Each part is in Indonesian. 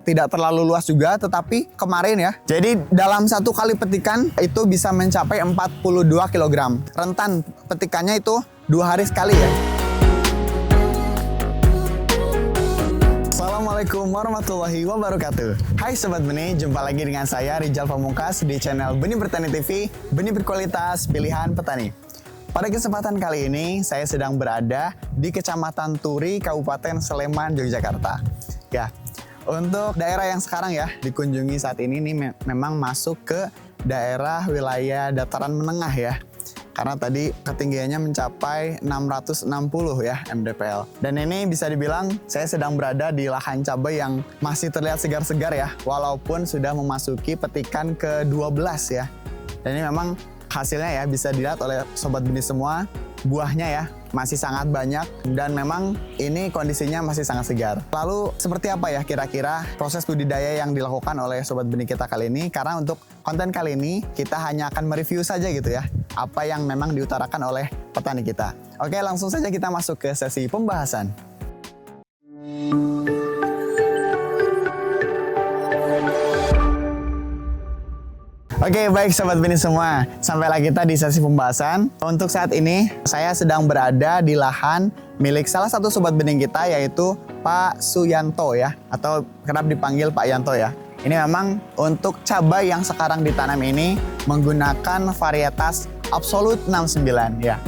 tidak terlalu luas juga, tetapi kemarin ya, jadi dalam satu kali petikan itu bisa mencapai 42 kg. Rentan petikannya itu 2 hari sekali ya. Assalamualaikum warahmatullahi wabarakatuh. Hai Sobat Benih, jumpa lagi dengan saya Rizal Pamungkas di channel Benih Bertani TV, benih berkualitas pilihan petani. Pada kesempatan kali ini, saya sedang berada di Kecamatan Turi, Kabupaten Sleman, Yogyakarta. Ya, untuk daerah yang sekarang ya dikunjungi saat ini memang masuk ke daerah wilayah dataran menengah ya. Karena tadi ketinggiannya mencapai 660 ya mdpl. Dan ini bisa dibilang saya sedang berada di lahan cabai yang masih terlihat segar-segar ya, walaupun sudah memasuki petikan ke-12 ya. Dan ini memang hasilnya ya bisa dilihat oleh Sobat Benih semua, buahnya ya masih sangat banyak dan memang ini kondisinya masih sangat segar. Lalu seperti apa ya kira-kira proses budidaya yang dilakukan oleh Sobat Benih kita kali ini? Karena untuk konten kali ini kita hanya akan mereview saja gitu ya, apa yang memang diutarakan oleh petani kita. Oke, langsung saja kita masuk ke sesi pembahasan. Oke, baik Sobat Benih semua, sampailah kita di sesi pembahasan. Untuk saat ini, saya sedang berada di lahan milik salah satu Sobat Benih kita, yaitu Pak Suyanto ya, atau kerap dipanggil Pak Yanto ya. Ini memang untuk cabai yang sekarang ditanam ini menggunakan varietas Absolute 69 ya.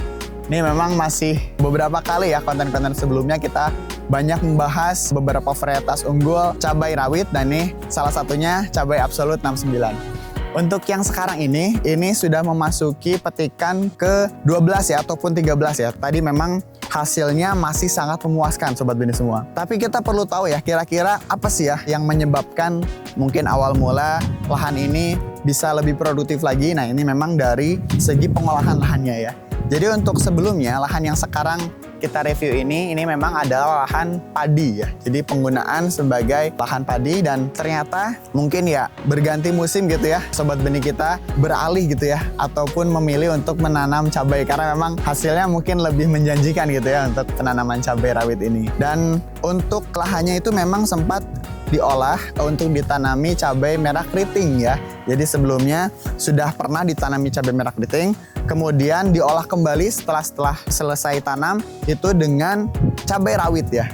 Ini memang masih beberapa kali ya konten-konten sebelumnya kita banyak membahas beberapa varietas unggul cabai rawit, dan ini salah satunya cabai Absolute 69. Untuk yang sekarang ini sudah memasuki petikan ke-12 ya, ataupun 13 ya. Tadi memang hasilnya masih sangat memuaskan Sobat Benih semua. Tapi kita perlu tahu ya, kira-kira apa sih ya yang menyebabkan mungkin awal mula lahan ini bisa lebih produktif lagi. Nah, ini memang dari segi pengolahan lahannya ya. Jadi untuk sebelumnya, lahan yang sekarang kita review ini memang adalah lahan padi ya. Jadi penggunaan sebagai lahan padi, dan ternyata mungkin ya berganti musim gitu ya Sobat Benih kita beralih gitu ya, ataupun memilih untuk menanam cabai karena memang hasilnya mungkin lebih menjanjikan gitu ya untuk penanaman cabai rawit ini. Dan untuk lahannya itu memang sempat diolah untuk ditanami cabai merah keriting ya. Jadi sebelumnya sudah pernah ditanami cabai merah keriting, kemudian diolah kembali setelah selesai tanam itu dengan cabai rawit ya.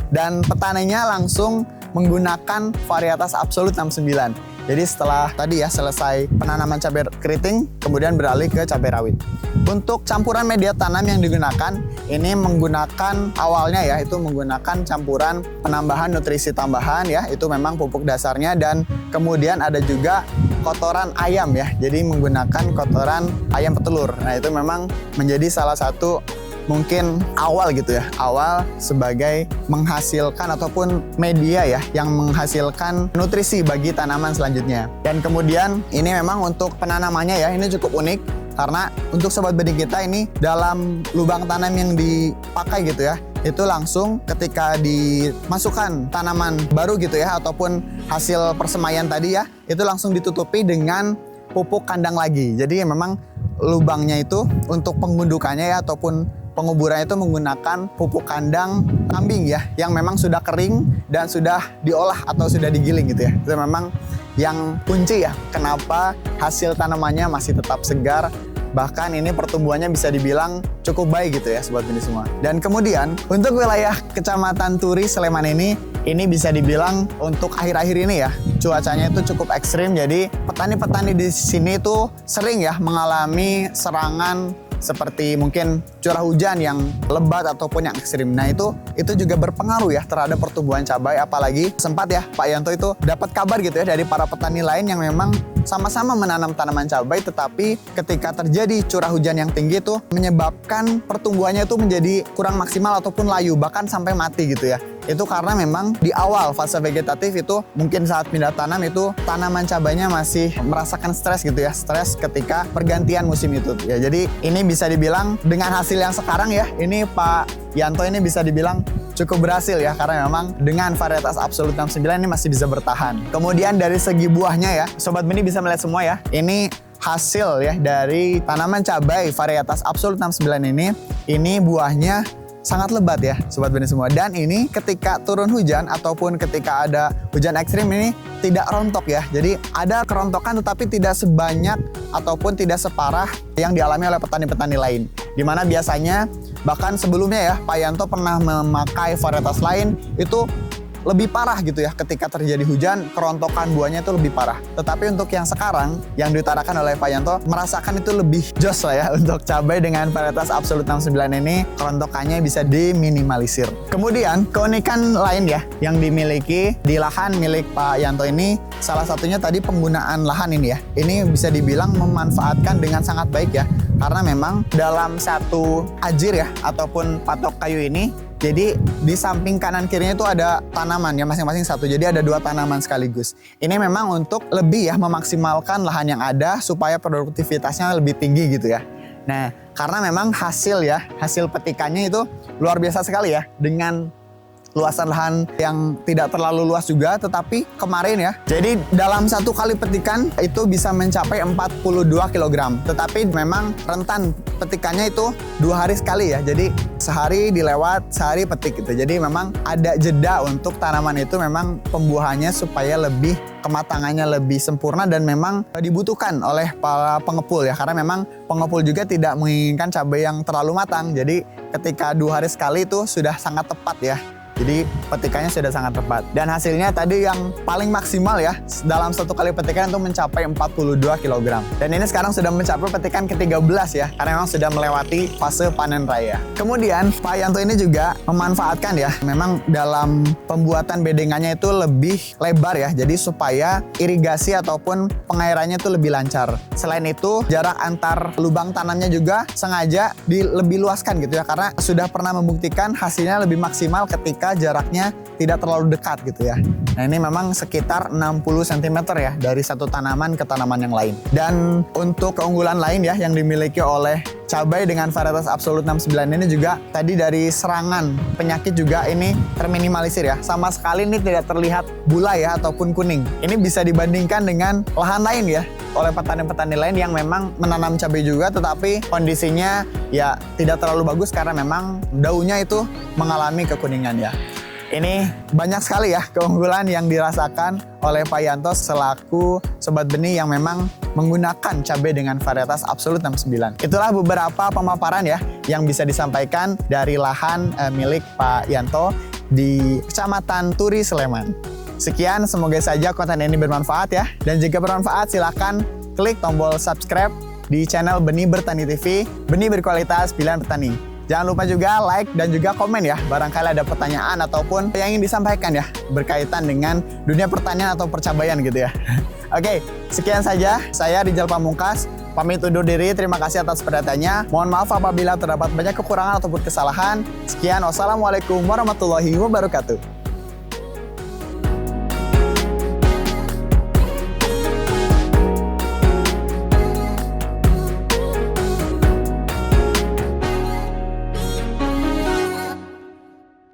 Dan petaninya langsung menggunakan varietas Absolute 69. Jadi setelah tadi ya selesai penanaman cabai keriting, kemudian beralih ke cabai rawit. Untuk campuran media tanam yang digunakan, ini menggunakan awalnya ya itu menggunakan campuran penambahan nutrisi tambahan ya, itu memang pupuk dasarnya, dan kemudian ada juga kotoran ayam ya, jadi menggunakan kotoran ayam petelur. Nah, itu memang menjadi salah satu mungkin awal gitu ya, awal sebagai menghasilkan ataupun media ya yang menghasilkan nutrisi bagi tanaman selanjutnya. Dan kemudian ini memang untuk penanamannya ya ini cukup unik, karena untuk Sobat Benih kita ini dalam lubang tanam yang dipakai gitu ya, itu langsung ketika dimasukkan tanaman baru gitu ya, ataupun hasil persemaian tadi ya, itu langsung ditutupi dengan pupuk kandang lagi. Jadi memang lubangnya itu untuk pengundukannya ya, ataupun penguburannya itu menggunakan pupuk kandang kambing ya, yang memang sudah kering dan sudah diolah atau sudah digiling gitu ya. Itu memang yang kunci ya, kenapa hasil tanamannya masih tetap segar. Bahkan ini pertumbuhannya bisa dibilang cukup baik gitu ya Sobat Benih semua. Dan kemudian untuk wilayah Kecamatan Turi, Sleman ini bisa dibilang untuk akhir-akhir ini ya cuacanya itu cukup ekstrim. Jadi petani-petani di sini tuh sering ya mengalami serangan seperti mungkin curah hujan yang lebat ataupun yang ekstrim. Nah itu juga berpengaruh ya terhadap pertumbuhan cabai. Apalagi sempat ya Pak Yanto itu dapat kabar gitu ya dari para petani lain yang memang sama-sama menanam tanaman cabai, tetapi ketika terjadi curah hujan yang tinggi itu menyebabkan pertumbuhannya itu menjadi kurang maksimal ataupun layu, bahkan sampai mati gitu ya. Itu karena memang di awal fase vegetatif itu mungkin saat pindah tanam itu tanaman cabainya masih merasakan stres gitu ya, stres ketika pergantian musim itu ya. Jadi ini bisa dibilang dengan hasil yang sekarang ya, ini Pak Yanto ini bisa dibilang cukup berhasil ya, karena memang dengan varietas Absolute 69 ini masih bisa bertahan. Kemudian dari segi buahnya ya, Sobat Benih bisa melihat semua ya, ini hasil ya dari tanaman cabai varietas Absolute 69 ini buahnya sangat lebat ya Sobat Benih semua. Dan ini ketika turun hujan ataupun ketika ada hujan ekstrim ini tidak rontok ya. Jadi ada kerontokan tetapi tidak sebanyak ataupun tidak separah yang dialami oleh petani-petani lain. Dimana biasanya bahkan sebelumnya ya Pak Yanto pernah memakai varietas lain itu lebih parah gitu ya, ketika terjadi hujan kerontokan buahnya itu lebih parah. Tetapi untuk yang sekarang yang diutarakan oleh Pak Yanto merasakan itu lebih jos lah ya untuk cabai dengan varietas Absolute 69 ini kerontokannya bisa diminimalisir. Kemudian keunikan lain ya yang dimiliki di lahan milik Pak Yanto ini salah satunya tadi penggunaan lahan ini ya. Ini bisa dibilang memanfaatkan dengan sangat baik ya, karena memang dalam satu ajir ya ataupun patok kayu ini, jadi di samping kanan kirinya itu ada tanaman ya masing-masing satu. Jadi ada 2 tanaman sekaligus. Ini memang untuk lebih ya memaksimalkan lahan yang ada supaya produktivitasnya lebih tinggi gitu ya. Nah, karena memang hasil petikannya itu luar biasa sekali ya, dengan luasan lahan yang tidak terlalu luas juga, tetapi kemarin ya, jadi dalam satu kali petikan itu bisa mencapai 42 kg. Tetapi memang rentan petikannya itu 2 hari sekali ya, jadi sehari dilewat, sehari petik gitu. Jadi memang ada jeda untuk tanaman itu memang pembuahannya supaya lebih kematangannya lebih sempurna dan memang dibutuhkan oleh para pengepul ya, karena memang pengepul juga tidak menginginkan cabai yang terlalu matang. Jadi ketika 2 hari sekali itu sudah sangat tepat ya. Jadi petikannya sudah sangat tepat. Dan hasilnya tadi yang paling maksimal ya dalam satu kali petikan itu mencapai 42 kg. Dan ini sekarang sudah mencapai petikan ke-13 ya, karena memang sudah melewati fase panen raya. Kemudian Pak Yanto ini juga memanfaatkan ya, memang dalam pembuatan bedengannya itu lebih lebar ya, jadi supaya irigasi ataupun pengairannya itu lebih lancar. Selain itu jarak antar lubang tanamnya juga sengaja lebih luaskan gitu ya, karena sudah pernah membuktikan hasilnya lebih maksimal ketika jaraknya tidak terlalu dekat gitu ya. Nah ini memang sekitar 60 cm ya dari satu tanaman ke tanaman yang lain. Dan untuk keunggulan lain ya yang dimiliki oleh cabai dengan varietas Absolute 69 ini juga tadi dari serangan penyakit juga ini terminimalisir ya. Sama sekali ini tidak terlihat bulai ya ataupun kuning. Ini bisa dibandingkan dengan lahan lain ya, oleh petani-petani lain yang memang menanam cabai juga tetapi kondisinya ya tidak terlalu bagus karena memang daunnya itu mengalami kekuningan ya. Ini banyak sekali ya keunggulan yang dirasakan oleh Pak Yanto selaku Sobat Benih yang memang menggunakan cabai dengan varietas Absolute 69. Itulah beberapa pemaparan ya yang bisa disampaikan dari lahan milik Pak Yanto di Kecamatan Turi, Sleman. Sekian, semoga saja konten ini bermanfaat ya. Dan jika bermanfaat silahkan klik tombol subscribe di channel Benih Bertani TV, Benih Berkualitas Pilihan Petani. Jangan lupa juga like dan juga komen ya, barangkali ada pertanyaan ataupun yang ingin disampaikan ya, berkaitan dengan dunia pertanian atau percabaian gitu ya. Oke, sekian saja. Saya Rijal Pamungkas, pamit undur diri. Terima kasih atas perhatiannya. Mohon maaf apabila terdapat banyak kekurangan ataupun kesalahan. Sekian, wassalamualaikum warahmatullahi wabarakatuh.